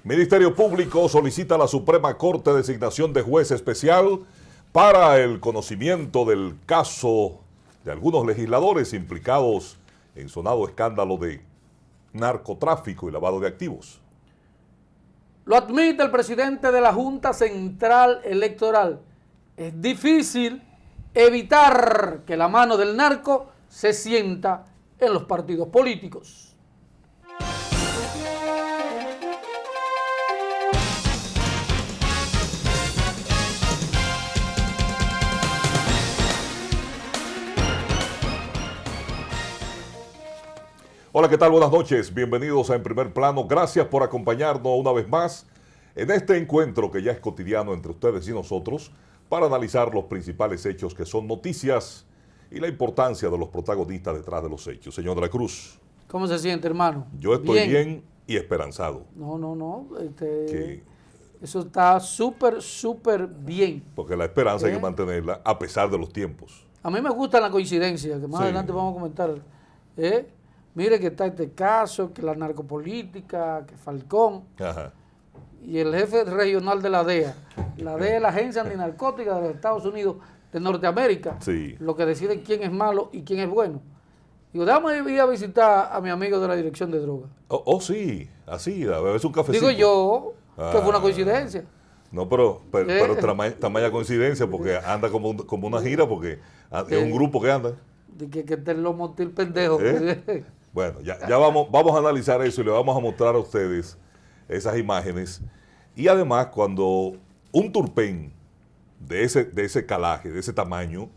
Ministerio Público solicita a la Suprema Corte designación de juez especial para el conocimiento del caso de algunos legisladores implicados en sonado escándalo de narcotráfico y lavado de activos. Lo admite el presidente de la Junta Central Electoral. Es difícil evitar que la mano del narco se sienta en los partidos políticos. Hola, ¿qué tal? Buenas noches. Bienvenidos a En Primer Plano. Gracias por acompañarnos una vez más en este encuentro que ya es cotidiano entre ustedes y nosotros para analizar los principales hechos que son noticias y la importancia de los protagonistas detrás de los hechos. Señor de la Cruz. ¿Cómo se siente, hermano? Yo estoy bien y esperanzado. No. Eso está súper bien. Porque la esperanza hay que mantenerla a pesar de los tiempos. A mí me gusta la coincidencia, que más adelante vamos a comentar. Mire que está este caso, que la narcopolítica, que Falcón. Ajá. Y el jefe regional de la DEA. La DEA es la agencia antinarcótica de los Estados Unidos de Norteamérica. Sí. Lo que decide quién es malo y quién es bueno. Digo, déjame ir a visitar a mi amigo de la dirección de drogas. Sí, así, a veces un cafecito. Digo yo que fue una coincidencia. No, pero tamaña coincidencia porque anda como una gira, porque es un grupo que anda. De que te lo monté el pendejo. Bueno, ya vamos a analizar eso y le vamos a mostrar a ustedes esas imágenes. Y además, cuando un turpén de ese calaje, de ese tamaño,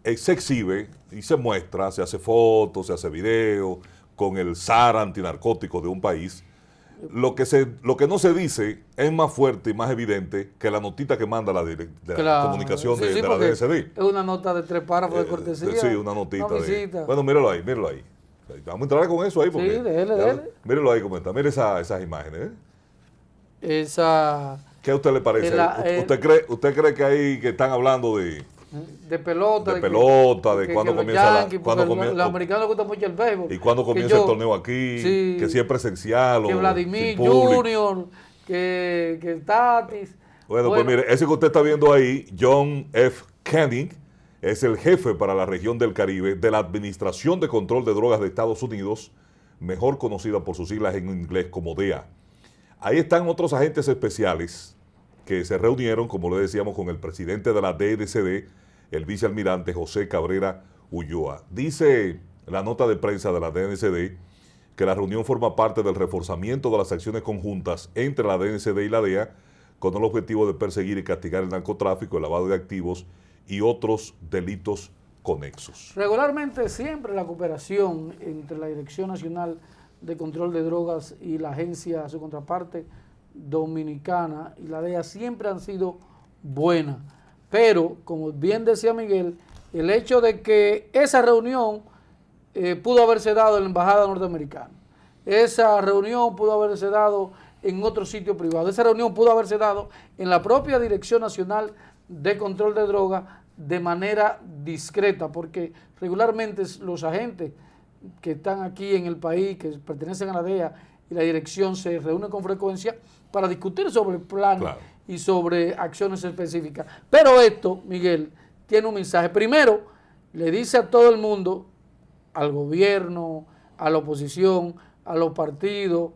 se exhibe y se muestra, se hace fotos, se hace video con el SAR antinarcótico de un país, lo que no se dice es más fuerte y más evidente que la notita que manda la comunicación de la DNCD. Es una nota de 3 párrafos de cortesía. Sí, una notita. Una bueno, míralo ahí. Vamos a entrar con eso ahí. Porque, sí, déjele. Míralo ahí, comenta. Mire esas imágenes. ¿Qué a usted le parece? ¿Usted cree que ahí que están hablando de pelota? De cuándo comienza los americanos les gusta mucho el béisbol. Y cuándo comienza el torneo aquí, sí, que si es presencial que Vladimir Junior, que Tatis. Bueno, pues mire, ese que usted está viendo ahí, John F. Kennedy, es el jefe para la región del Caribe de la Administración de Control de Drogas de Estados Unidos, mejor conocida por sus siglas en inglés como DEA. Ahí están otros agentes especiales que se reunieron, como le decíamos, con el presidente de la DNCD, el vicealmirante José Cabrera Ulloa. Dice la nota de prensa de la DNCD que la reunión forma parte del reforzamiento de las acciones conjuntas entre la DNCD y la DEA con el objetivo de perseguir y castigar el narcotráfico, el lavado de activos y otros delitos conexos. Regularmente siempre la cooperación entre la Dirección Nacional de Control de Drogas y la agencia, su contraparte dominicana y la DEA siempre han sido buenas. Pero, como bien decía Miguel, el hecho de que esa reunión pudo haberse dado en la Embajada Norteamericana, esa reunión pudo haberse dado en otro sitio privado, esa reunión pudo haberse dado en la propia Dirección Nacional de Control de Drogas de manera discreta, porque regularmente los agentes que están aquí en el país, que pertenecen a la DEA y la dirección, se reúnen con frecuencia para discutir sobre el plan y sobre acciones específicas. Pero esto, Miguel, tiene un mensaje. Primero, le dice a todo el mundo, al gobierno, a la oposición, a los partidos,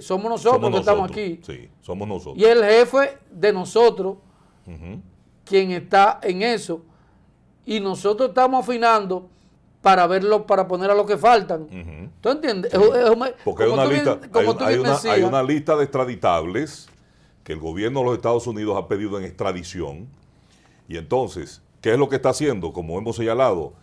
somos nosotros que estamos aquí. Sí, somos nosotros. Y el jefe de nosotros, quien está en eso, y nosotros estamos afinando para verlo, para poner a los que faltan. ¿Tú entiendes? Sí. Porque hay una lista de extraditables que el gobierno de los Estados Unidos ha pedido en extradición. Y entonces, ¿qué es lo que está haciendo? Como hemos señalado,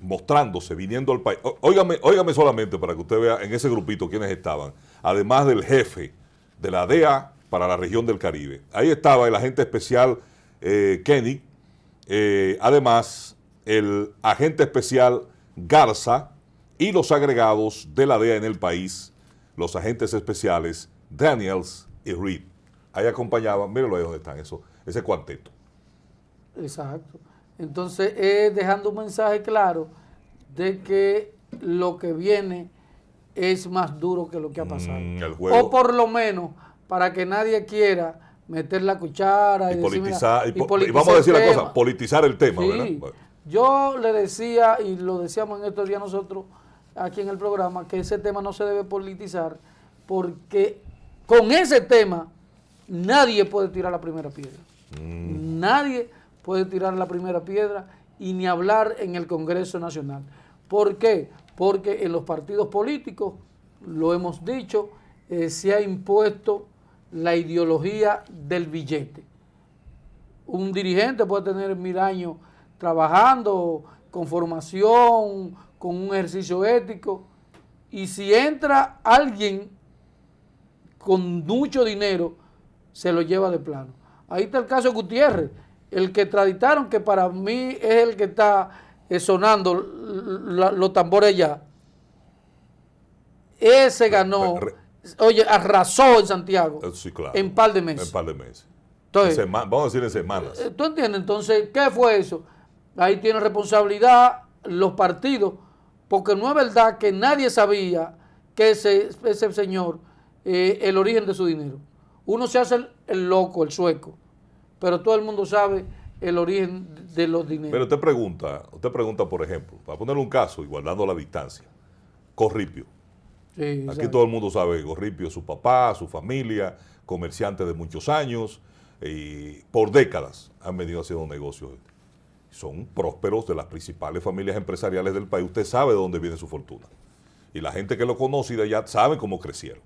mostrándose, viniendo al país. Óigame solamente para que usted vea en ese grupito quiénes estaban. Además del jefe de la DEA para la región del Caribe. Ahí estaba el agente especial Kenny. Además, el agente especial Garza y los agregados de la DEA en el país, los agentes especiales Daniels y Reed. Ahí acompañaban, mírenlo ahí donde están, ese cuarteto. Exacto. Entonces, dejando un mensaje claro de que lo que viene es más duro que lo que ha pasado. El juego. O por lo menos para que nadie quiera meter la cuchara Y decir, politizar, mira, y politizar vamos a decir el la cosa, tema. politizar el tema, Sí. ¿verdad? Bueno. Yo le decía, y lo decíamos en estos días nosotros aquí en el programa, que ese tema no se debe politizar porque con ese tema nadie puede tirar la primera piedra. Nadie puede tirar la primera piedra y ni hablar en el Congreso Nacional. ¿Por qué? Porque en los partidos políticos, lo hemos dicho, se ha impuesto la ideología del billete. Un dirigente puede tener 1000 años trabajando con formación, con un ejercicio ético, y si entra alguien con mucho dinero, se lo lleva de plano. Ahí está el caso de Gutiérrez, el que traditaron, que para mí es el que está sonando los tambores ya. Ese ganó, oye, arrasó en Santiago, Sí, claro. en par de meses. En par de meses. Entonces, Vamos a decir en semanas. ¿tú entiendes? Entonces, ¿qué fue eso? Ahí tiene responsabilidad los partidos, porque no es verdad que nadie sabía que ese señor, el origen de su dinero. Uno se hace el loco, el sueco, pero todo el mundo sabe el origen de los dineros. Pero usted pregunta, por ejemplo, para poner un caso y guardando la distancia, Corripio. Sí, Aquí exacto. todo el mundo sabe que Corripio es su papá, su familia, comerciante de muchos años, y por décadas han venido haciendo negocios. Son prósperos, de las principales familias empresariales del país. Usted sabe de dónde viene su fortuna. Y la gente que lo conoce de allá sabe cómo crecieron.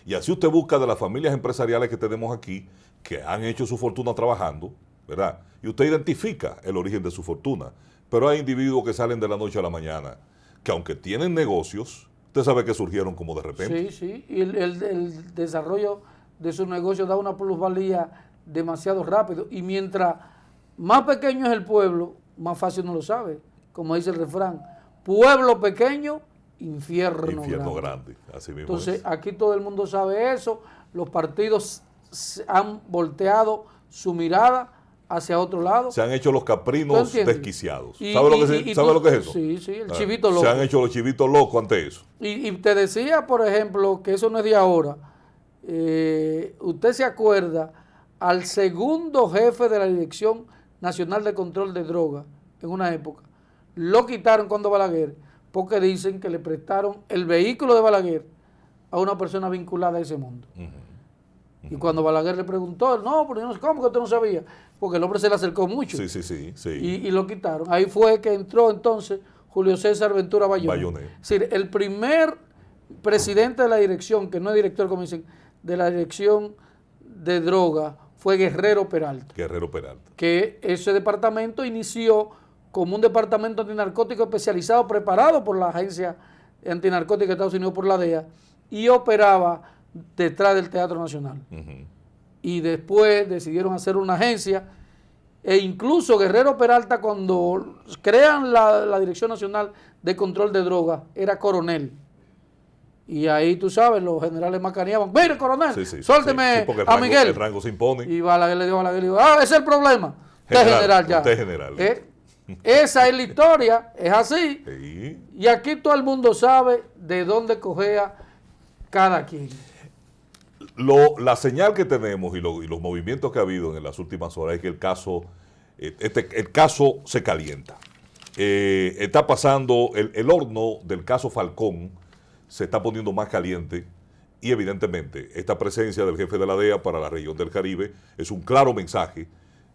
Y así usted busca de las familias empresariales que tenemos aquí, que han hecho su fortuna trabajando, ¿verdad? Y usted identifica el origen de su fortuna. Pero hay individuos que salen de la noche a la mañana, que aunque tienen negocios, usted sabe que surgieron como de repente. Sí, sí, y el desarrollo de su negocio da una plusvalía demasiado rápido, y mientras más pequeño es el pueblo, más fácil no lo sabe, como dice el refrán, pueblo pequeño, infierno grande. Así mismo Entonces, es. aquí todo el mundo sabe eso, los partidos han volteado su mirada hacia otro lado. Se han hecho los ¿Tú caprinos entiendes? desquiciados. Y- ¿Sabe, y ¿sabe tú- lo que es eso? Sí, sí, el chivito loco. Se han hecho los chivitos locos ante eso. Y te decía, por ejemplo, que eso no es de ahora. Usted se acuerda al segundo jefe de la Dirección Nacional de Control de Drogas en una época. Lo quitaron cuando Balaguer, porque dicen que le prestaron el vehículo de Balaguer a una persona vinculada a ese mundo. Y cuando Balaguer le preguntó, no, pero yo no sé, ¿cómo que usted no sabía? Porque el hombre se le acercó mucho. Sí. Y lo quitaron. Ahí fue que entró entonces Julio César Ventura Bayonet. Es decir, el primer presidente de la dirección, que no es director, como dicen, de la Dirección de Drogas, fue Guerrero Peralta. Guerrero Peralta. Que ese departamento inició como un departamento antinarcótico especializado, preparado por la Agencia Antinarcótica de Estados Unidos, por la DEA, y operaba detrás del Teatro Nacional. Y después decidieron hacer una agencia, e incluso Guerrero Peralta, cuando crean la Dirección Nacional de Control de Drogas, era coronel. Y ahí, tú sabes, los generales macaneaban, mire, coronel, suélteme porque a Miguel. El rango se impone. Y Balaguer le dijo a Balaguer, ese es el problema. Usted es general ya. Usted es general. Esa es la historia, es así. Sí. Y aquí todo el mundo sabe de dónde cogea cada quien. La señal que tenemos y los movimientos que ha habido en las últimas horas es que el caso se calienta. Está pasando, el horno del caso Falcón se está poniendo más caliente, y evidentemente esta presencia del jefe de la DEA para la región del Caribe es un claro mensaje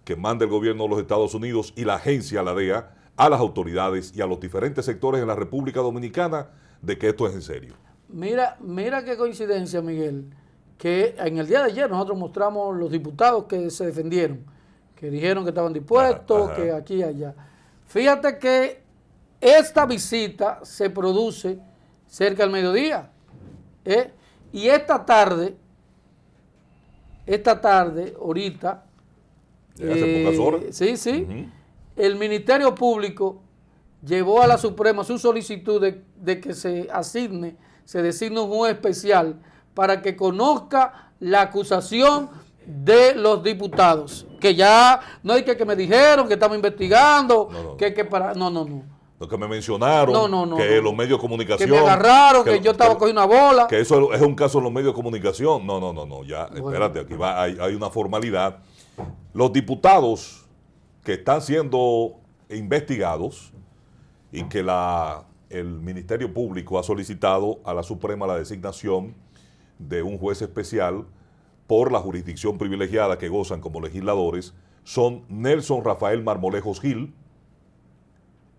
que manda el gobierno de los Estados Unidos y la agencia, la DEA, a las autoridades y a los diferentes sectores en la República Dominicana de que esto es en serio. Mira qué coincidencia, Miguel, que en el día de ayer nosotros mostramos los diputados que se defendieron, que dijeron que estaban dispuestos, que aquí y allá. Fíjate que esta visita se produce cerca del mediodía, y esta tarde, ahorita, Hace pocas horas. Sí, el Ministerio Público llevó a la Suprema su solicitud de que se designe un juez especial para que conozca la acusación de los diputados, que ya no hay que me dijeron que estamos investigando, No. que para no. Lo que me mencionaron, que los medios de comunicación... Que me agarraron, que yo estaba cogiendo una bola. Que eso es un caso en los medios de comunicación. No, ya, bueno. Espérate, aquí hay una formalidad. Los diputados que están siendo investigados y que el Ministerio Público ha solicitado a la Suprema la designación de un juez especial por la jurisdicción privilegiada que gozan como legisladores son Nelson Rafael Marmolejos Gil,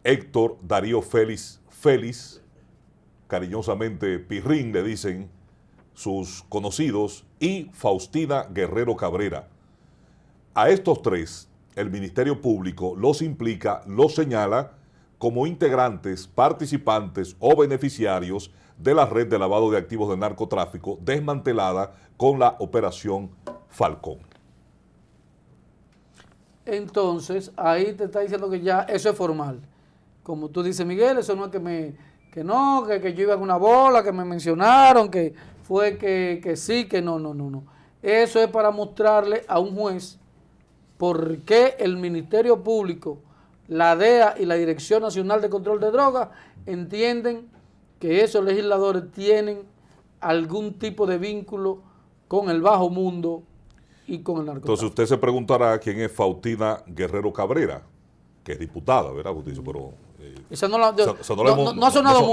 Héctor Darío Félix, cariñosamente Pirrín le dicen sus conocidos, y Faustina Guerrero Cabrera. A estos tres, el Ministerio Público los implica, los señala como integrantes, participantes o beneficiarios de la red de lavado de activos del narcotráfico desmantelada con la Operación Falcón. Entonces, ahí te está diciendo que ya eso es formal. Como tú dices, Miguel, eso no es que yo iba con una bola, que me mencionaron, que fue que sí, que no. Eso es para mostrarle a un juez por qué el Ministerio Público, la DEA y la Dirección Nacional de Control de Drogas entienden que esos legisladores tienen algún tipo de vínculo con el bajo mundo y con el narcotráfico. Entonces usted se preguntará quién es Faustina Guerrero Cabrera, que es diputada, ¿verdad? Usted dice, pero... esa no ha sonado mucho. No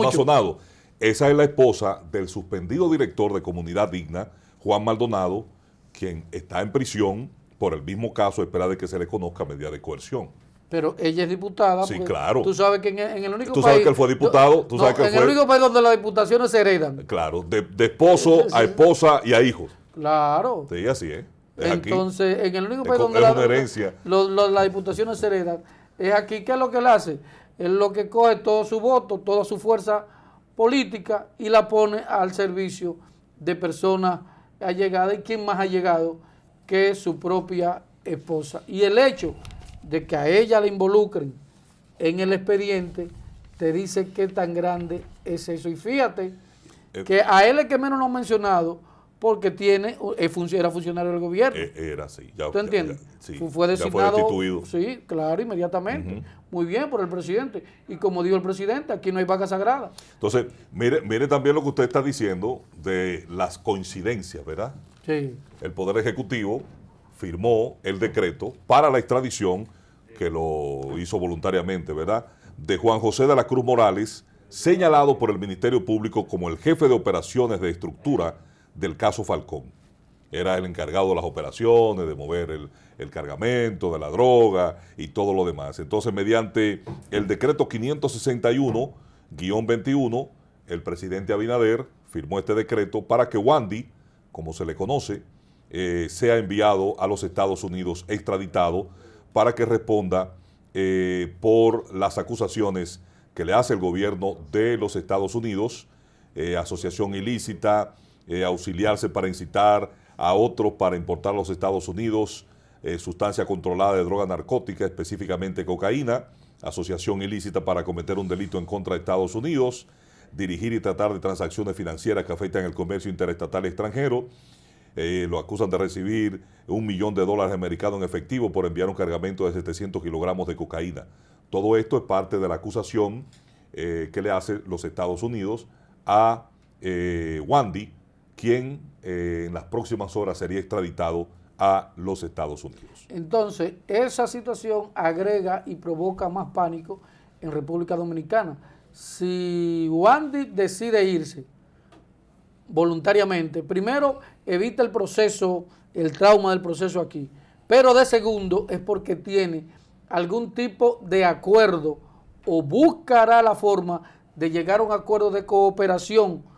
ha sonado. Esa es la esposa del suspendido director de Comunidad Digna, Juan Maldonado, quien está en prisión por el mismo caso, espera de que se le conozca medida de coerción. Pero ella es diputada. Sí, claro. Tú sabes que en el único país... Tú sabes que él fue diputado. En el único país donde las diputaciones se heredan. Claro, de esposo a esposa y a hijos. Claro. Sí, así es. Entonces, aquí, en el único país donde las diputaciones se heredan, es aquí. ¿Qué es lo que él hace? Él lo que coge todo su voto, toda su fuerza política y la pone al servicio de personas allegadas. ¿Y quién más ha llegado que su propia esposa? Y el hecho de que a ella la involucren en el expediente te dice qué tan grande es eso. Y fíjate que a él es que menos lo han mencionado porque era funcionario del gobierno. Era así. ¿Tú entiendes? Sí, fue designado. Ya fue destituido. Sí, claro, inmediatamente. Muy bien por el presidente. Y como dijo el presidente, aquí no hay vaca sagrada. Entonces, mire también lo que usted está diciendo de las coincidencias, ¿verdad? Sí. El Poder Ejecutivo firmó el decreto para la extradición, que lo hizo voluntariamente, ¿verdad?, de Juan José de la Cruz Morales, señalado por el Ministerio Público como el jefe de operaciones de estructura del caso Falcón. Era el encargado de las operaciones, de mover el cargamento, de la droga y todo lo demás. Entonces, mediante el decreto 561-21, el presidente Abinader firmó este decreto para que Wandy, como se le conoce, sea enviado a los Estados Unidos, extraditado, para que responda por las acusaciones que le hace el gobierno de los Estados Unidos, asociación ilícita, auxiliarse para incitar a otros para importar a los Estados Unidos sustancia controlada de droga narcótica, específicamente cocaína, asociación ilícita para cometer un delito en contra de Estados Unidos, dirigir y tratar de transacciones financieras que afectan el comercio interestatal extranjero. Lo acusan de recibir $1 millón americanos en efectivo por enviar un cargamento de 700 kilogramos de cocaína. Todo esto es parte de la acusación que le hace los Estados Unidos a Wandy, quien en las próximas horas sería extraditado a los Estados Unidos. Entonces, esa situación agrega y provoca más pánico en República Dominicana. Si Wandy decide irse voluntariamente, primero evita el proceso, el trauma del proceso aquí, pero de segundo es porque tiene algún tipo de acuerdo o buscará la forma de llegar a un acuerdo de cooperación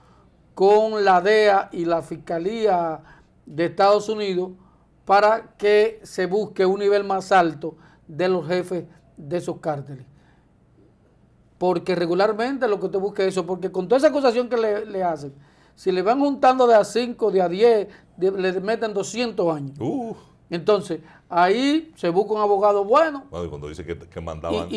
con la DEA y la Fiscalía de Estados Unidos para que se busque un nivel más alto de los jefes de esos cárteles. Porque regularmente lo que usted busca es eso, porque con toda esa acusación que le hacen, si le van juntando de a 5, de a 10, le meten 200 años. Entonces, ahí se busca un abogado bueno. Bueno, y cuando dice que mandaban,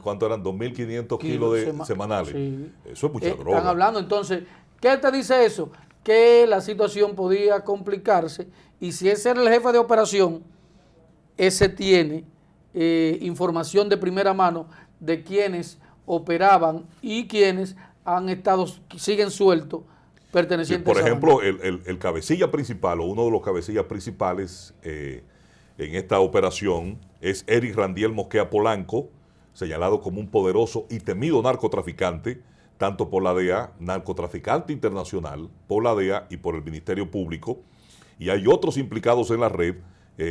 ¿cuánto eran? 2.500 kilos semanales. Sí. Eso es mucha droga. Están hablando, entonces, ¿qué te dice eso? Que la situación podía complicarse y si ese era el jefe de operación, ese tiene información de primera mano de quienes operaban y quienes han estado, siguen sueltos pertenecientes por a esa ejemplo, banda. el cabecilla principal o uno de los cabecillas principales en esta operación es Eric Randiel Mosquea Polanco, señalado como un poderoso y temido narcotraficante, tanto por la DEA, narcotraficante internacional, por la DEA y por el Ministerio Público. Y hay otros implicados en la red,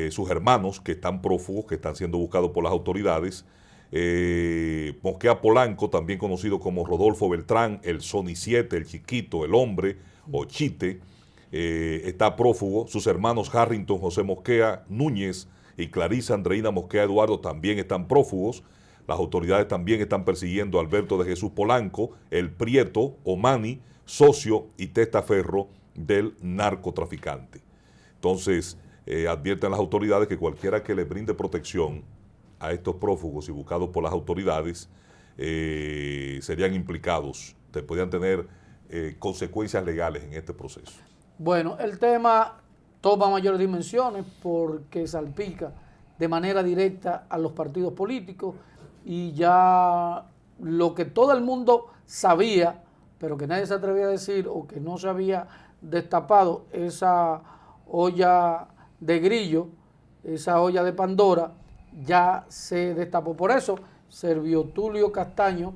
sus hermanos que están prófugos, que están siendo buscados por las autoridades. Mosquea Polanco, también conocido como Rodolfo Beltrán, el Sony 7, el Chiquito, el Hombre o Chite, está prófugo. Sus hermanos Harrington José Mosquea Núñez y Clarisa Andreina Mosquea Eduardo también están prófugos. Las autoridades también están persiguiendo a Alberto de Jesús Polanco, el Prieto Omani, socio y testaferro del narcotraficante. Entonces, advierten las autoridades que cualquiera que le brinde protección a estos prófugos y buscados por las autoridades serían implicados, podrían tener consecuencias legales en este proceso. Bueno, el tema toma mayores dimensiones porque salpica de manera directa a los partidos políticos y ya lo que todo el mundo sabía, pero que nadie se atrevía a decir o que no se había destapado, esa olla de grillo, esa olla de Pandora, ya se destapó. Por eso, Servio Tulio Castaño,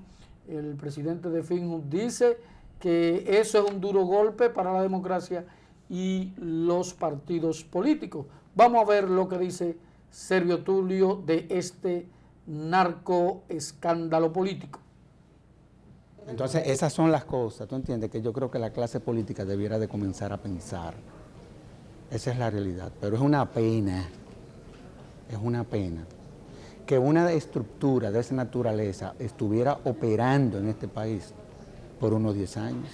el presidente de Finjus, dice que eso es un duro golpe para la democracia y los partidos políticos. Vamos a ver lo que dice Servio Tulio de este narco escándalo político. Entonces, esas son las cosas, tú entiendes, que yo creo que la clase política debiera de comenzar a pensar. Esa es la realidad, pero es una pena que una estructura de esa naturaleza estuviera operando en este país por unos 10 años.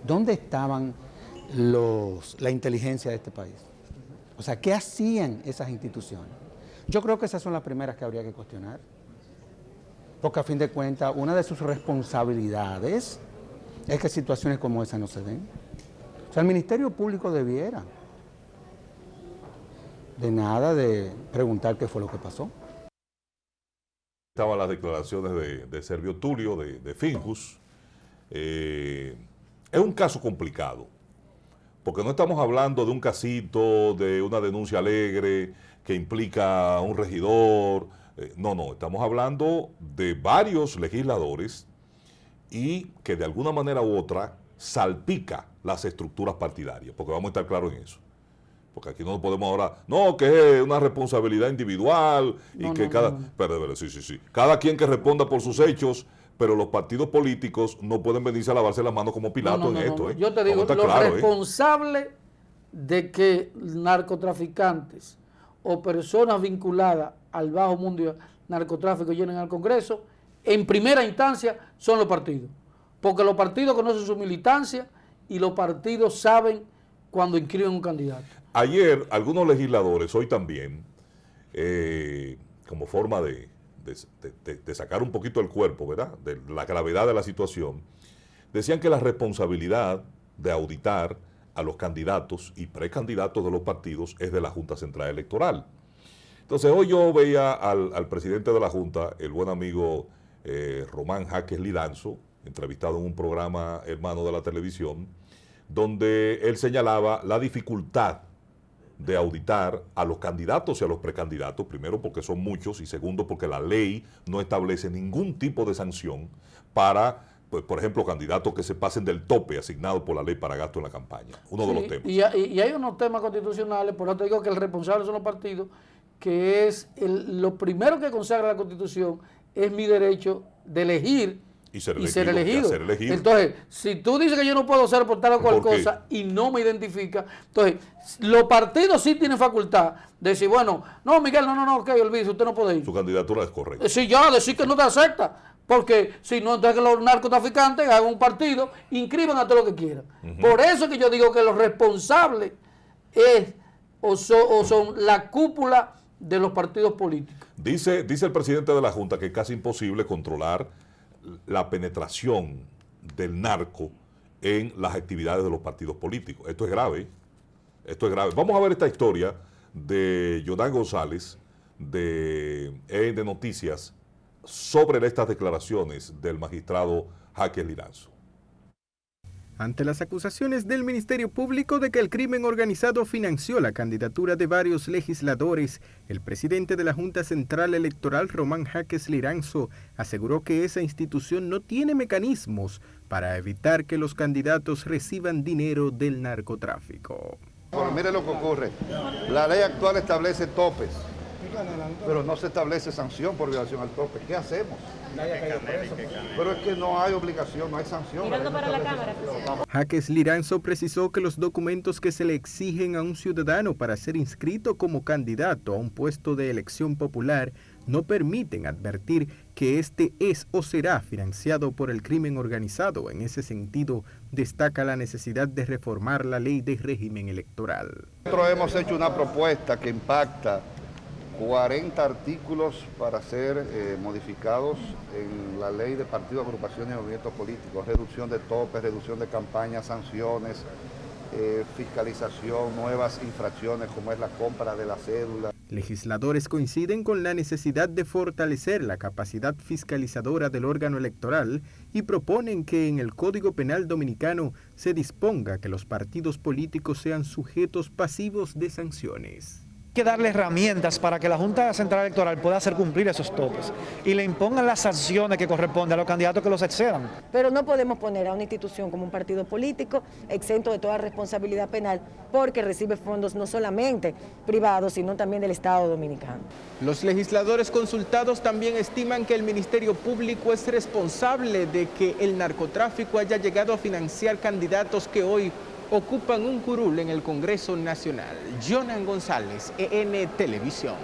¿Dónde estaban la inteligencia de este país? O sea, ¿qué hacían esas instituciones? Yo creo que esas son las primeras que habría que cuestionar, porque a fin de cuentas, una de sus responsabilidades es que situaciones como esa no se den. O sea, el Ministerio Público debiera de nada de preguntar qué fue lo que pasó. Estaban las declaraciones de Servio Tulio, de Finjus. Es un caso complicado, porque no estamos hablando de un casito, de una denuncia alegre que implica a un regidor. No, estamos hablando de varios legisladores y que de alguna manera u otra salpica las estructuras partidarias, porque vamos a estar claros en eso. Porque aquí no podemos ahora, no, que es una responsabilidad individual y No, que no, cada... no, no. Pero, sí. Cada quien que responda por sus hechos, pero los partidos políticos no pueden venirse a lavarse las manos como Pilato en esto. Yo te digo, Vamos a estar los claros, responsables de que narcotraficantes o personas vinculadas al bajo mundo del narcotráfico lleguen al Congreso, en primera instancia son los partidos. Porque los partidos conocen su militancia y los partidos saben cuando inscriben un candidato. Ayer, algunos legisladores, hoy también, como forma de sacar un poquito el cuerpo, ¿verdad?, de la gravedad de la situación, decían que la responsabilidad de auditar a los candidatos y precandidatos de los partidos es de la Junta Central Electoral. Entonces, hoy yo veía al presidente de la Junta, el buen amigo Román Jaques Lidanzo, entrevistado en un programa hermano de la televisión, donde él señalaba la dificultad de auditar a los candidatos y a los precandidatos, primero porque son muchos y segundo porque la ley no establece ningún tipo de sanción para, pues, por ejemplo, candidatos que se pasen del tope asignado por la ley para gasto en la campaña. Uno de los temas. Y hay unos temas constitucionales, por eso te digo que el responsable son los partidos, que es lo primero que consagra la Constitución es mi derecho de elegir y ser elegido. Entonces, si tú dices que yo no puedo ser por tal o cual cosa y no me identifica, entonces, los partidos sí tienen facultad de decir, bueno, no, Miguel, no, ok, olvídese, usted no puede ir. Su candidatura es correcta. Sí, ya, decir que no te acepta, porque si no, entonces que los narcotraficantes hagan un partido, inscriban a todo lo que quieran. Por eso que yo digo que los responsables son la cúpula de los partidos políticos. Dice el presidente de la Junta que es casi imposible controlar la penetración del narco en las actividades de los partidos políticos. Esto es grave. Vamos a ver esta historia de Jonán González de EN Noticias sobre estas declaraciones del magistrado Jaques Liranzo. Ante las acusaciones del Ministerio Público de que el crimen organizado financió la candidatura de varios legisladores, el presidente de la Junta Central Electoral, Román Jaques Liranzo, aseguró que esa institución no tiene mecanismos para evitar que los candidatos reciban dinero del narcotráfico. Bueno, mire lo que ocurre. La ley actual establece topes, pero no se establece sanción por violación al tope. ¿Qué hacemos? Pero es que no hay obligación, no hay sanción. Mirando para la cámara. Jaques Liranzo precisó que los documentos que se le exigen a un ciudadano para ser inscrito como candidato a un puesto de elección popular no permiten advertir que este es o será financiado por el crimen organizado. En ese sentido, destaca la necesidad de reformar la ley de régimen electoral. Nosotros hemos hecho una propuesta que impacta 40 artículos para ser modificados en la ley de partidos, agrupaciones y movimientos políticos, reducción de topes, reducción de campañas, sanciones, fiscalización, nuevas infracciones como es la compra de la cédula. Legisladores coinciden con la necesidad de fortalecer la capacidad fiscalizadora del órgano electoral y proponen que en el Código Penal Dominicano se disponga que los partidos políticos sean sujetos pasivos de sanciones. Hay que darle herramientas para que la Junta Central Electoral pueda hacer cumplir esos topes y le impongan las sanciones que corresponden a los candidatos que los excedan. Pero no podemos poner a una institución como un partido político exento de toda responsabilidad penal porque recibe fondos no solamente privados, sino también del Estado dominicano. Los legisladores consultados también estiman que el Ministerio Público es responsable de que el narcotráfico haya llegado a financiar candidatos que hoy ocupan un curul en el Congreso Nacional. Jonan González, EN Televisión.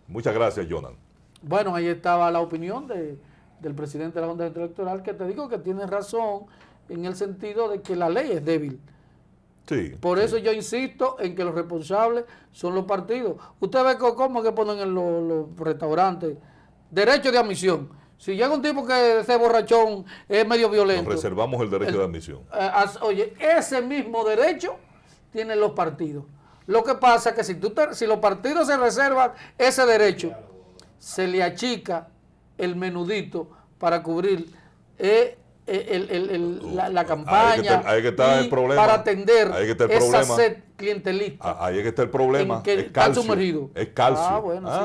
Muchas gracias, Jonan. Bueno, ahí estaba la opinión del presidente de la Junta Electoral, que te digo que tiene razón en el sentido de que la ley es débil. Sí. Por eso yo insisto en que los responsables son los partidos. Usted ve cómo que ponen en los restaurantes derecho de admisión. Si llega un tipo que ese borrachón es medio violento. Nos reservamos el derecho de admisión. Oye, ese mismo derecho tienen los partidos. Lo que pasa es que si los partidos se reservan ese derecho, se le achica el menudito para cubrir la campaña ahí que está y el problema. para atender esa sed clientelista. Ahí es que está el problema. En que es calcio. sumergido. Es calcio. Bueno, sí.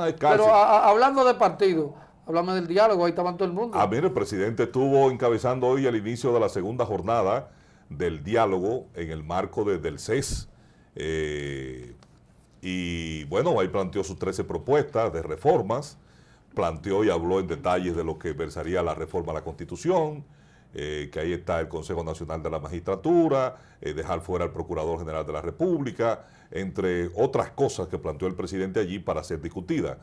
Es calcio. Pero hablando de partidos, hablame del diálogo, ahí estaban todo el mundo. Mire, el presidente estuvo encabezando hoy el inicio de la segunda jornada del diálogo en el marco del CES. Y bueno, ahí planteó sus 13 propuestas de reformas, planteó y habló en detalles de lo que versaría la reforma a la Constitución, que ahí está el Consejo Nacional de la Magistratura, dejar fuera al Procurador General de la República, entre otras cosas que planteó el presidente allí para ser discutida.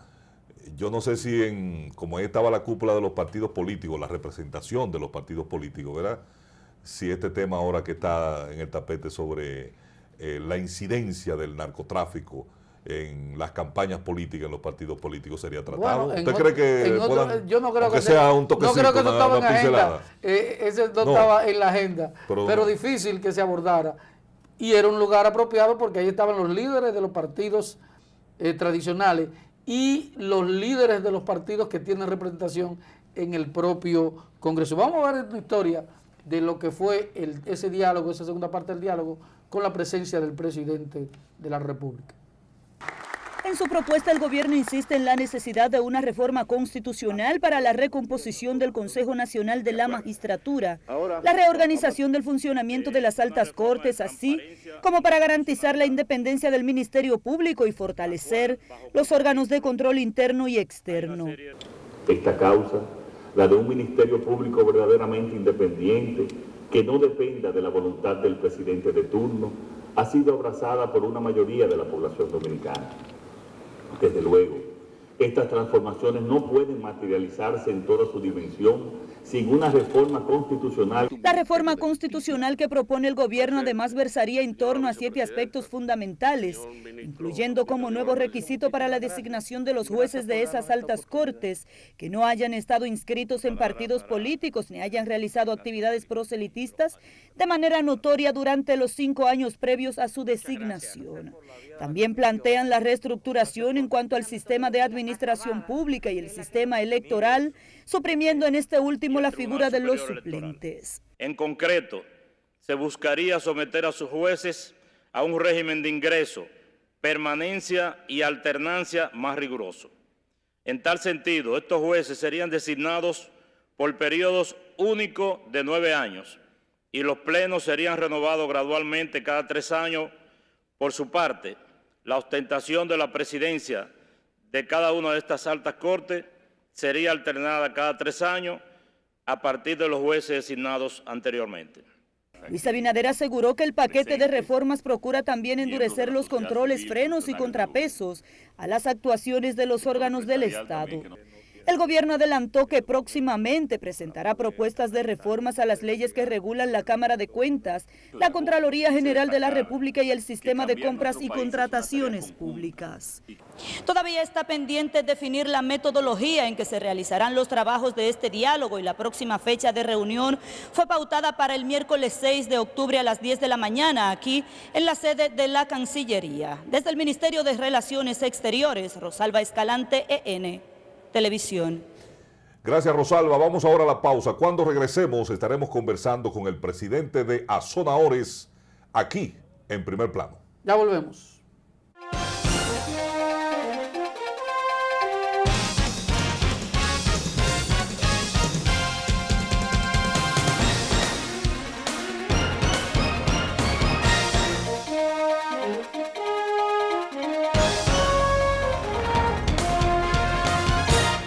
Yo no sé si como ahí estaba la cúpula de los partidos políticos, la representación de los partidos políticos, ¿verdad? Si este tema ahora que está en el tapete sobre la incidencia del narcotráfico en las campañas políticas, en los partidos políticos, sería tratado. Bueno, ¿Usted cree que yo no creo que sea un toquecito, no creo que eso estaba en pincelada? agenda. Ese no estaba en la agenda, pero difícil que se abordara. Y era un lugar apropiado porque ahí estaban los líderes de los partidos tradicionales y los líderes de los partidos que tienen representación en el propio Congreso. Vamos a ver una historia de lo que fue ese diálogo, esa segunda parte del diálogo, con la presencia del presidente de la República. En su propuesta, el gobierno insiste en la necesidad de una reforma constitucional para la recomposición del Consejo Nacional de la Magistratura, la reorganización del funcionamiento de las altas cortes, así como para garantizar la independencia del Ministerio Público y fortalecer los órganos de control interno y externo. Esta causa, la de un Ministerio Público verdaderamente independiente, que no dependa de la voluntad del presidente de turno, ha sido abrazada por una mayoría de la población dominicana. Desde luego, estas transformaciones no pueden materializarse en toda su dimensión sin una reforma constitucional. La reforma constitucional que propone el gobierno además versaría en torno a 7 aspectos fundamentales, incluyendo como nuevo requisito para la designación de los jueces de esas altas cortes que no hayan estado inscritos en partidos políticos ni hayan realizado actividades proselitistas de manera notoria durante los 5 años previos a su designación. También plantean la reestructuración en cuanto al sistema de administración Administración Pública y el Sistema Electoral, suprimiendo en este último la figura de los suplentes. En concreto, se buscaría someter a sus jueces a un régimen de ingreso, permanencia y alternancia más riguroso. En tal sentido, estos jueces serían designados por periodos únicos de 9 años y los plenos serían renovados gradualmente cada 3 años. Por su parte, la ostentación de la presidencia de cada una de estas altas cortes sería alternada cada 3 años a partir de los jueces designados anteriormente. Luis Abinader aseguró que el paquete de reformas procura también endurecer los controles, frenos y contrapesos a las actuaciones de los órganos del Estado. El gobierno adelantó que próximamente presentará propuestas de reformas a las leyes que regulan la Cámara de Cuentas, la Contraloría General de la República y el sistema de compras y contrataciones públicas. Todavía está pendiente definir la metodología en que se realizarán los trabajos de este diálogo y la próxima fecha de reunión fue pautada para el miércoles 6 de octubre a las 10 de la mañana aquí en la sede de la Cancillería. Desde el Ministerio de Relaciones Exteriores, Rosalba Escalante, EN Televisión. Gracias, Rosalba. Vamos ahora a la pausa. Cuando regresemos estaremos conversando con el presidente de Azona Ores aquí en Primer Plano. Ya volvemos.